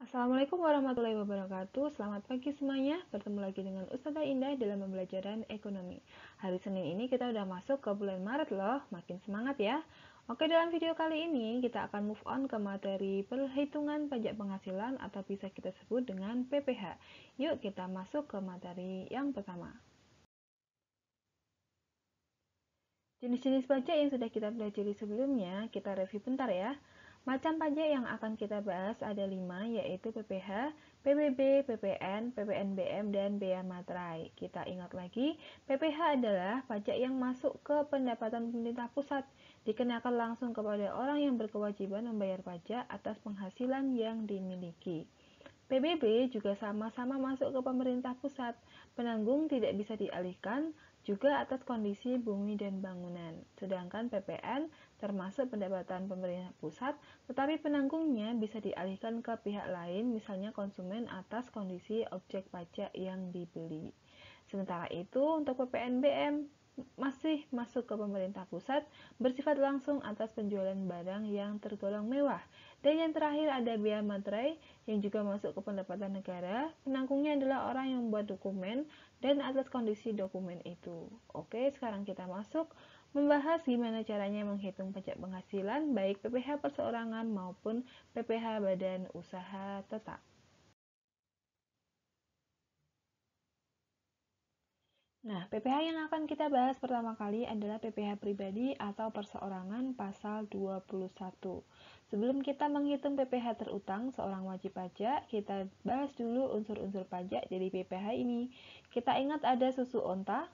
Assalamualaikum warahmatullahi wabarakatuh. Selamat pagi semuanya. Bertemu lagi dengan Ustazah Indah dalam pembelajaran ekonomi. Hari Senin ini kita udah masuk ke bulan Maret loh. Makin semangat ya. Oke, dalam video kali ini kita akan move on ke materi perhitungan pajak penghasilan atau bisa kita sebut dengan PPh. Yuk kita masuk ke materi yang pertama. Jenis-jenis pajak yang sudah kita pelajari sebelumnya, kita review bentar ya. Macam pajak yang akan kita bahas ada 5, yaitu PPh, PBB, PPN, PPNBM, dan Bea Materai. Kita ingat lagi, PPh adalah pajak yang masuk ke pendapatan pemerintah pusat, dikenakan langsung kepada orang yang berkewajiban membayar pajak atas penghasilan yang dimiliki. PBB juga sama-sama masuk ke pemerintah pusat. Penanggung tidak bisa dialihkan juga atas kondisi bumi dan bangunan. Sedangkan PPN termasuk pendapatan pemerintah pusat, tetapi penanggungnya bisa dialihkan ke pihak lain, misalnya konsumen atas kondisi objek pajak yang dibeli. Sementara itu, untuk PPNBM masih masuk ke pemerintah pusat, bersifat langsung atas penjualan barang yang tergolong mewah. Dan yang terakhir ada bea materai yang juga masuk ke pendapatan negara. Penanggungnya adalah orang yang membuat dokumen dan atas kondisi dokumen itu. Oke, sekarang kita masuk membahas gimana caranya menghitung pajak penghasilan baik PPh perseorangan maupun PPh badan usaha tetap. Nah, PPh yang akan kita bahas pertama kali adalah PPh pribadi atau perseorangan pasal 21. Sebelum kita menghitung PPh terutang seorang wajib pajak, kita bahas dulu unsur-unsur pajak dari PPh ini. Kita ingat ada susu onta.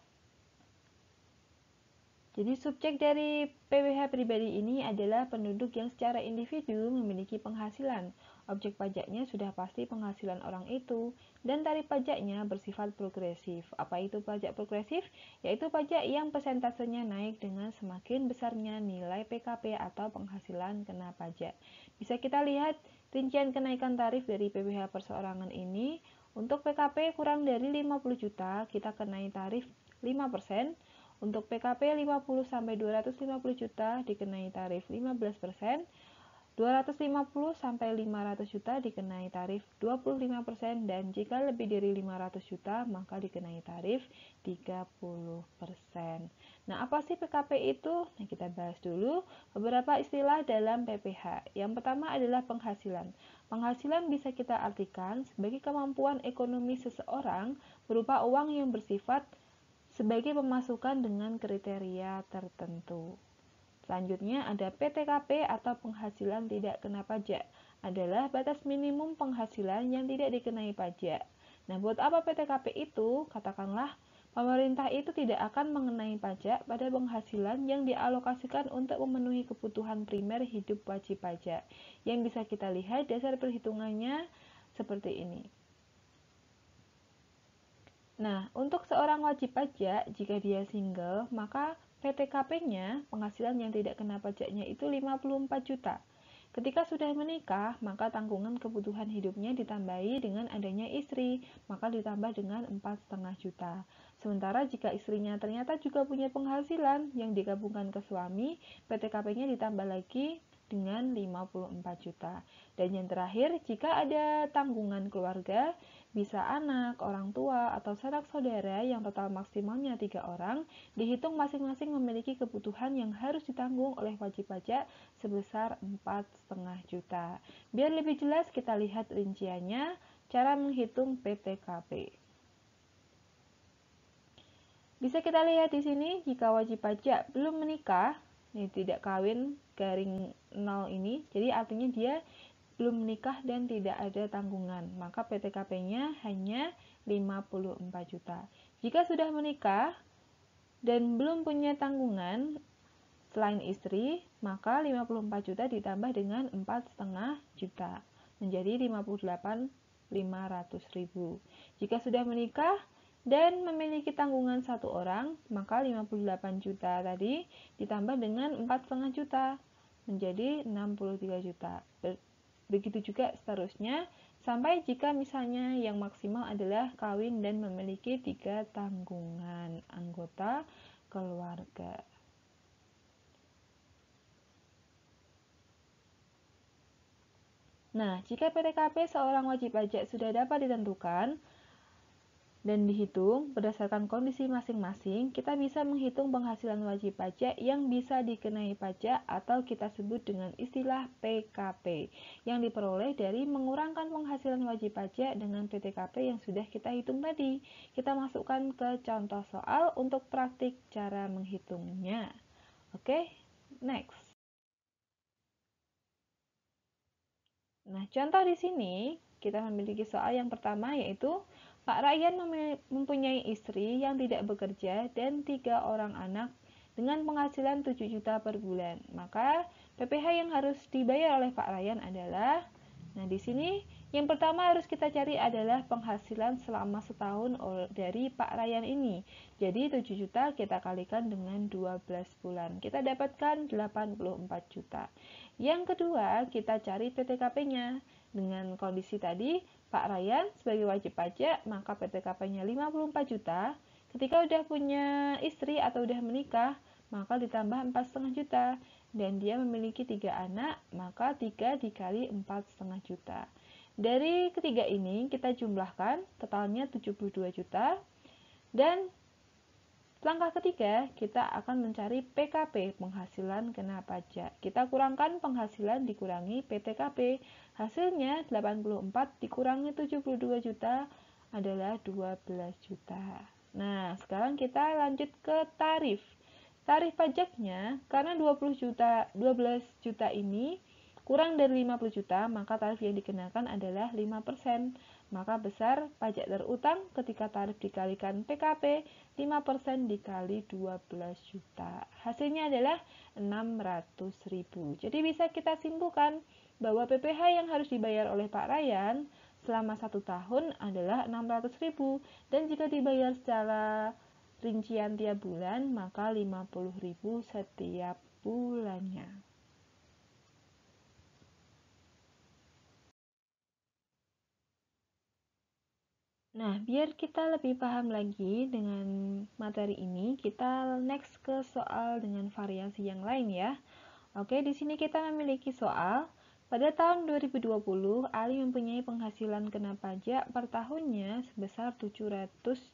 Jadi subjek dari PPh pribadi ini adalah penduduk yang secara individu memiliki penghasilan. Objek pajaknya sudah pasti penghasilan orang itu, dan tarif pajaknya bersifat progresif. Apa itu pajak progresif? Yaitu pajak yang persentasenya naik dengan semakin besarnya nilai PKP atau penghasilan kena pajak. Bisa kita lihat rincian kenaikan tarif dari PPh perseorangan ini. Untuk PKP kurang dari 50 juta, kita kenai tarif 5%. Untuk PKP 50 sampai 250 juta dikenai tarif 15%, 250 sampai 500 juta dikenai tarif 25%, dan jika lebih dari 500 juta maka dikenai tarif 30%. Nah, apa sih PKP itu? Nah, kita bahas dulu beberapa istilah dalam PPh. Yang pertama adalah penghasilan. Penghasilan bisa kita artikan sebagai kemampuan ekonomi seseorang berupa uang yang bersifat sebagai pemasukan dengan kriteria tertentu. Selanjutnya ada PTKP atau penghasilan tidak kena pajak, adalah batas minimum penghasilan yang tidak dikenai pajak. Nah, buat apa PTKP itu? Katakanlah pemerintah itu tidak akan mengenai pajak pada penghasilan yang dialokasikan untuk memenuhi kebutuhan primer hidup wajib pajak. Yang bisa kita lihat dasar perhitungannya seperti ini. Nah, untuk seorang wajib pajak, jika dia single, maka PTKP-nya, penghasilan yang tidak kena pajaknya itu 54 juta. Ketika sudah menikah, maka tanggungan kebutuhan hidupnya ditambahi dengan adanya istri, maka ditambah dengan 4,5 juta. Sementara jika istrinya ternyata juga punya penghasilan yang digabungkan ke suami, PTKP-nya ditambah lagi dengan 54 juta. Dan yang terakhir, jika ada tanggungan keluarga, bisa anak, orang tua, atau sanak saudara yang total maksimalnya 3 orang, dihitung masing-masing memiliki kebutuhan yang harus ditanggung oleh wajib pajak sebesar 4,5 juta. Biar lebih jelas kita lihat rinciannya, cara menghitung PTKP. Bisa kita lihat di sini, jika wajib pajak belum menikah, ini tidak kawin garing 0 ini, jadi artinya dia belum menikah dan tidak ada tanggungan, maka PTKP-nya hanya 54 juta. Jika sudah menikah dan belum punya tanggungan selain istri, maka 54 juta ditambah dengan 4,5 juta, menjadi 58.500.000. Jika sudah menikah dan memiliki tanggungan satu orang, maka 58 juta tadi ditambah dengan 4,5 juta, menjadi 63 juta. Begitu juga seterusnya, sampai jika misalnya yang maksimal adalah kawin dan memiliki 3 tanggungan anggota keluarga. Nah, jika PTKP seorang wajib pajak sudah dapat ditentukan dan dihitung berdasarkan kondisi masing-masing, kita bisa menghitung penghasilan wajib pajak yang bisa dikenai pajak atau kita sebut dengan istilah PKP yang diperoleh dari mengurangkan penghasilan wajib pajak dengan PTKP yang sudah kita hitung tadi. Kita masukkan ke contoh soal untuk praktik cara menghitungnya. Oke, next. Nah, contoh di sini kita memiliki soal yang pertama yaitu Pak Ryan mempunyai istri yang tidak bekerja dan 3 orang anak dengan penghasilan 7 juta per bulan. Maka PPh yang harus dibayar oleh Pak Ryan adalah, nah di sini yang pertama harus kita cari adalah penghasilan selama setahun dari Pak Ryan ini. Jadi 7 juta kita kalikan dengan 12 bulan. Kita dapatkan 84 juta. Yang kedua, kita cari PTKP-nya. Dengan kondisi tadi, Pak Ryan sebagai wajib pajak, maka PTKP-nya 54 juta. Ketika udah punya istri atau udah menikah, maka ditambah 4,5 juta. Dan dia memiliki 3 anak, maka 3 dikali 4,5 juta. Dari ketiga ini, kita jumlahkan, totalnya 72 juta. Dan langkah ketiga, kita akan mencari PKP, penghasilan kena pajak. Kita kurangkan penghasilan dikurangi PTKP. Hasilnya 84 dikurangi 72 juta adalah 12 juta. Nah, sekarang kita lanjut ke tarif. Tarif pajaknya, karena 12 juta ini kurang dari 50 juta, maka tarif yang dikenakan adalah 5%. Maka besar pajak terutang ketika tarif dikalikan PKP, 5% dikali 12 juta. Hasilnya adalah 600.000. Jadi bisa kita simpulkan bahwa PPh yang harus dibayar oleh Pak Ryan selama 1 tahun adalah 600.000. Dan jika dibayar secara rincian tiap bulan, maka 50.000 setiap bulannya. Nah, biar kita lebih paham lagi dengan materi ini, kita next ke soal dengan variasi yang lain ya. Oke, di sini kita memiliki soal. Pada tahun 2020, Ali mempunyai penghasilan kena pajak per tahunnya sebesar 700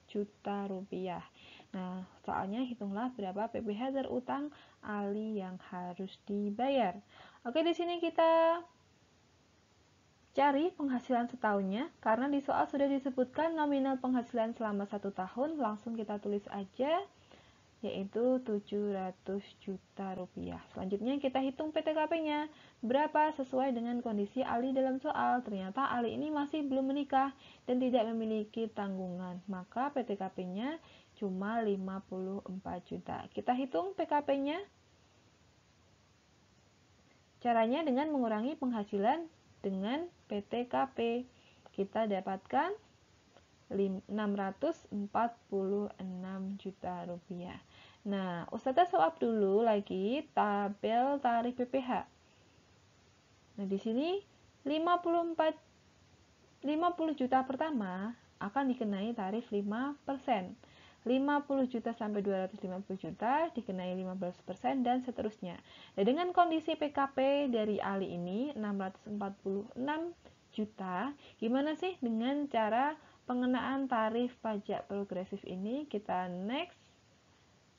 juta rupiah. Nah, soalnya hitunglah berapa PPh terutang Ali yang harus dibayar. Oke, di sini kita cari penghasilan setahunnya, karena di soal sudah disebutkan nominal penghasilan selama 1 tahun, langsung kita tulis aja, yaitu 700 juta rupiah. Selanjutnya kita hitung PTKP-nya, berapa sesuai dengan kondisi Ali dalam soal. Ternyata Ali ini masih belum menikah dan tidak memiliki tanggungan, maka PTKP-nya cuma 54 juta. Kita hitung PKP-nya. Caranya dengan mengurangi penghasilan dengan PTKP. Kita dapatkan 646 juta rupiah. Nah, Ustazah suap dulu lagi tabel tarif PPh. Nah, di sini 50 juta pertama akan dikenai tarif 5%. 50 juta sampai 250 juta dikenai 15% dan seterusnya. Nah, dengan kondisi PKP dari Ali ini 646 juta, gimana sih dengan cara pengenaan tarif pajak progresif ini? Kita next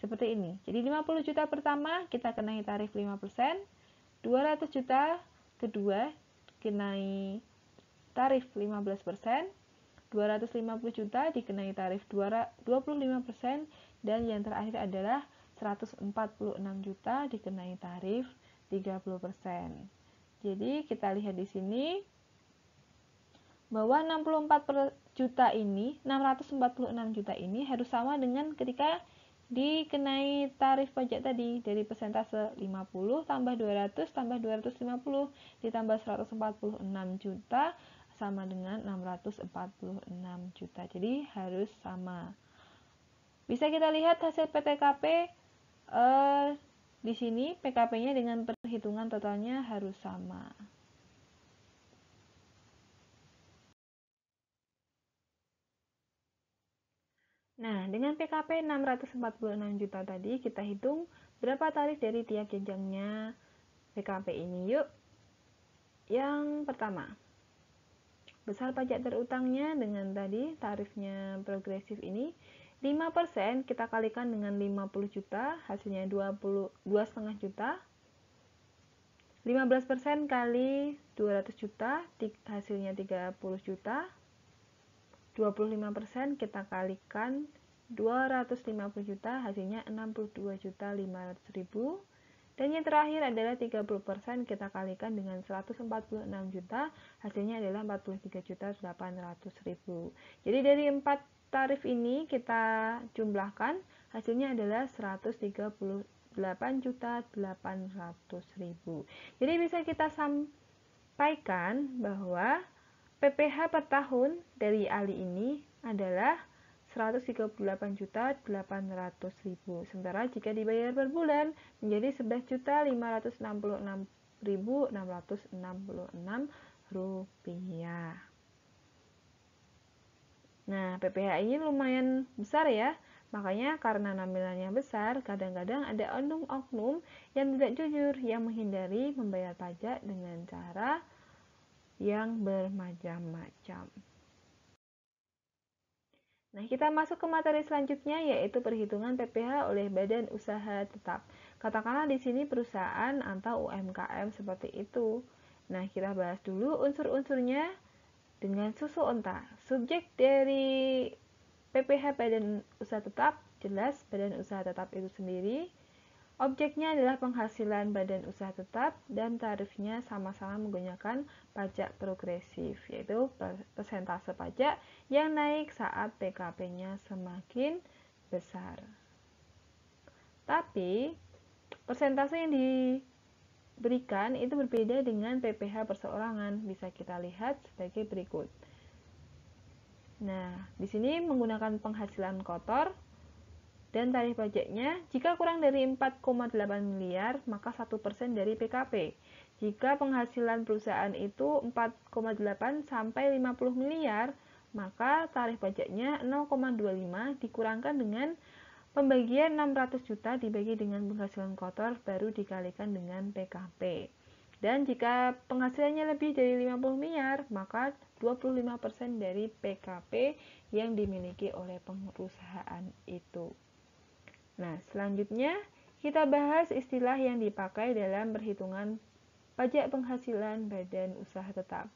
seperti ini. Jadi 50 juta pertama kita kenai tarif 5%, 200 juta kedua kenai tarif 15%, 250 juta dikenai tarif 25%, dan yang terakhir adalah 146 juta dikenai tarif 30%. Jadi kita lihat di sini bahwa 646 juta ini harus sama dengan ketika dikenai tarif pajak tadi, dari persentase 50 tambah 200 tambah 250 ditambah 146 juta sama dengan 646 juta. Jadi harus sama. Bisa kita lihat hasil PTKP di sini PKP-nya dengan perhitungan totalnya harus sama. Nah, dengan PKP 646 juta tadi, kita hitung berapa tarif dari tiap jenjangnya PKP ini. Yuk, Yang pertama, besar pajak terutangnya dengan tadi tarifnya progresif ini 5% kita kalikan dengan 50 juta, hasilnya 2,5 juta. 15% kali 200 juta, hasilnya 30 juta. 25% kita kalikan 250 juta, hasilnya 62.500.000. Dan yang terakhir adalah 30% kita kalikan dengan 146 juta, hasilnya adalah 43.800.000. Jadi dari 4 tarif ini kita jumlahkan, hasilnya adalah 138.800.000. Jadi bisa kita sampaikan bahwa PPh per tahun dari Ali ini adalah 138.800.000. Sementara jika dibayar per bulan menjadi 11.566.666 rupiah. Nah, PPh ini lumayan besar ya. Makanya karena nominalnya besar, kadang-kadang ada oknum-oknum yang tidak jujur yang menghindari membayar pajak dengan cara yang bermacam-macam. Nah, kita masuk ke materi selanjutnya yaitu perhitungan PPh oleh badan usaha tetap. Katakanlah di sini perusahaan atau UMKM seperti itu. Nah, kita bahas dulu unsur-unsurnya dengan susu onta. Subjek dari PPh badan usaha tetap jelas badan usaha tetap itu sendiri. Objeknya adalah penghasilan badan usaha tetap dan tarifnya sama-sama menggunakan pajak progresif, yaitu persentase pajak yang naik saat PKP-nya semakin besar. Tapi, persentase yang diberikan itu berbeda dengan PPh perseorangan. Bisa kita lihat sebagai berikut. Nah, di sini menggunakan penghasilan kotor, dan tarif pajaknya jika kurang dari 4,8 miliar maka 1% dari PKP. Jika penghasilan perusahaan itu 4,8 sampai 50 miliar maka tarif pajaknya 0,25 dikurangkan dengan pembagian 600 juta dibagi dengan penghasilan kotor baru dikalikan dengan PKP. Dan jika penghasilannya lebih dari 50 miliar maka 25% dari PKP yang dimiliki oleh perusahaan itu. Nah, selanjutnya kita bahas istilah yang dipakai dalam perhitungan pajak penghasilan badan usaha tetap.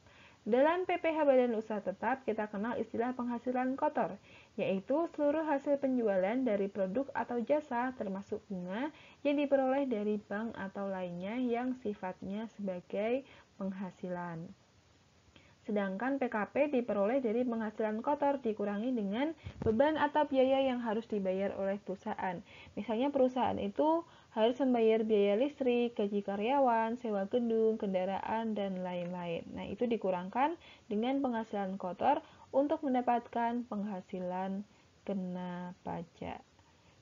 Dalam PPh badan usaha tetap, kita kenal istilah penghasilan kotor, yaitu seluruh hasil penjualan dari produk atau jasa termasuk bunga yang diperoleh dari bank atau lainnya yang sifatnya sebagai penghasilan. Sedangkan PKP diperoleh dari penghasilan kotor dikurangi dengan beban atau biaya yang harus dibayar oleh perusahaan. Misalnya perusahaan itu harus membayar biaya listrik, gaji karyawan, sewa gedung, kendaraan, dan lain-lain. Nah, itu dikurangkan dengan penghasilan kotor untuk mendapatkan penghasilan kena pajak.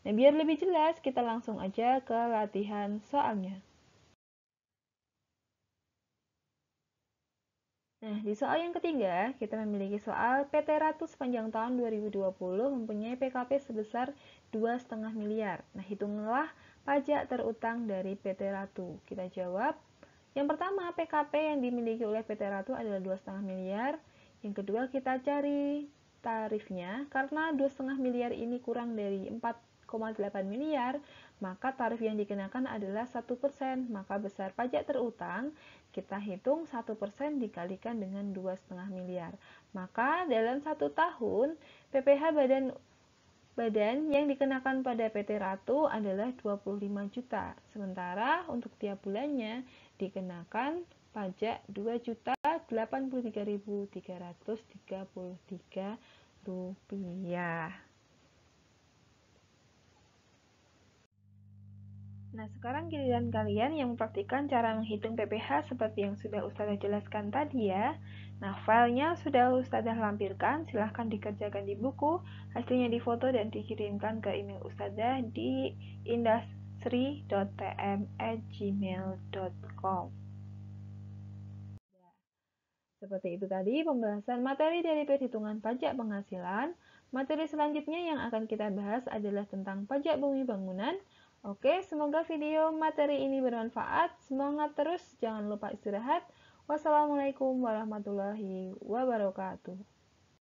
Nah, biar lebih jelas, kita langsung aja ke latihan soalnya. Nah, di soal yang ketiga, kita memiliki soal PT Ratu sepanjang tahun 2020 mempunyai PKP sebesar 2,5 miliar. Nah, hitunglah pajak terutang dari PT Ratu. Kita jawab. Yang pertama, PKP yang dimiliki oleh PT Ratu adalah 2,5 miliar. Yang kedua, kita cari tarifnya. Karena 2,5 miliar ini kurang dari 4,8 miliar, maka tarif yang dikenakan adalah 1%. Maka besar pajak terutang kita hitung 1% dikalikan dengan 2,5 miliar. Maka dalam 1 tahun PPh badan yang dikenakan pada PT Ratu adalah 25 juta. Sementara untuk tiap bulannya dikenakan pajak 2.083.333 rupiah. Nah, sekarang giliran kalian yang mempraktikkan cara menghitung PPh seperti yang sudah Ustazah jelaskan tadi ya. Nah, filenya sudah Ustazah lampirkan, silahkan dikerjakan di buku, hasilnya difoto dan dikirimkan ke email Ustazah di industri.tm@gmail.com. Seperti itu tadi pembahasan materi dari perhitungan pajak penghasilan. Materi selanjutnya yang akan kita bahas adalah tentang pajak bumi bangunan. Oke, semoga video materi ini bermanfaat. Semangat terus, jangan lupa istirahat. Wassalamualaikum warahmatullahi wabarakatuh.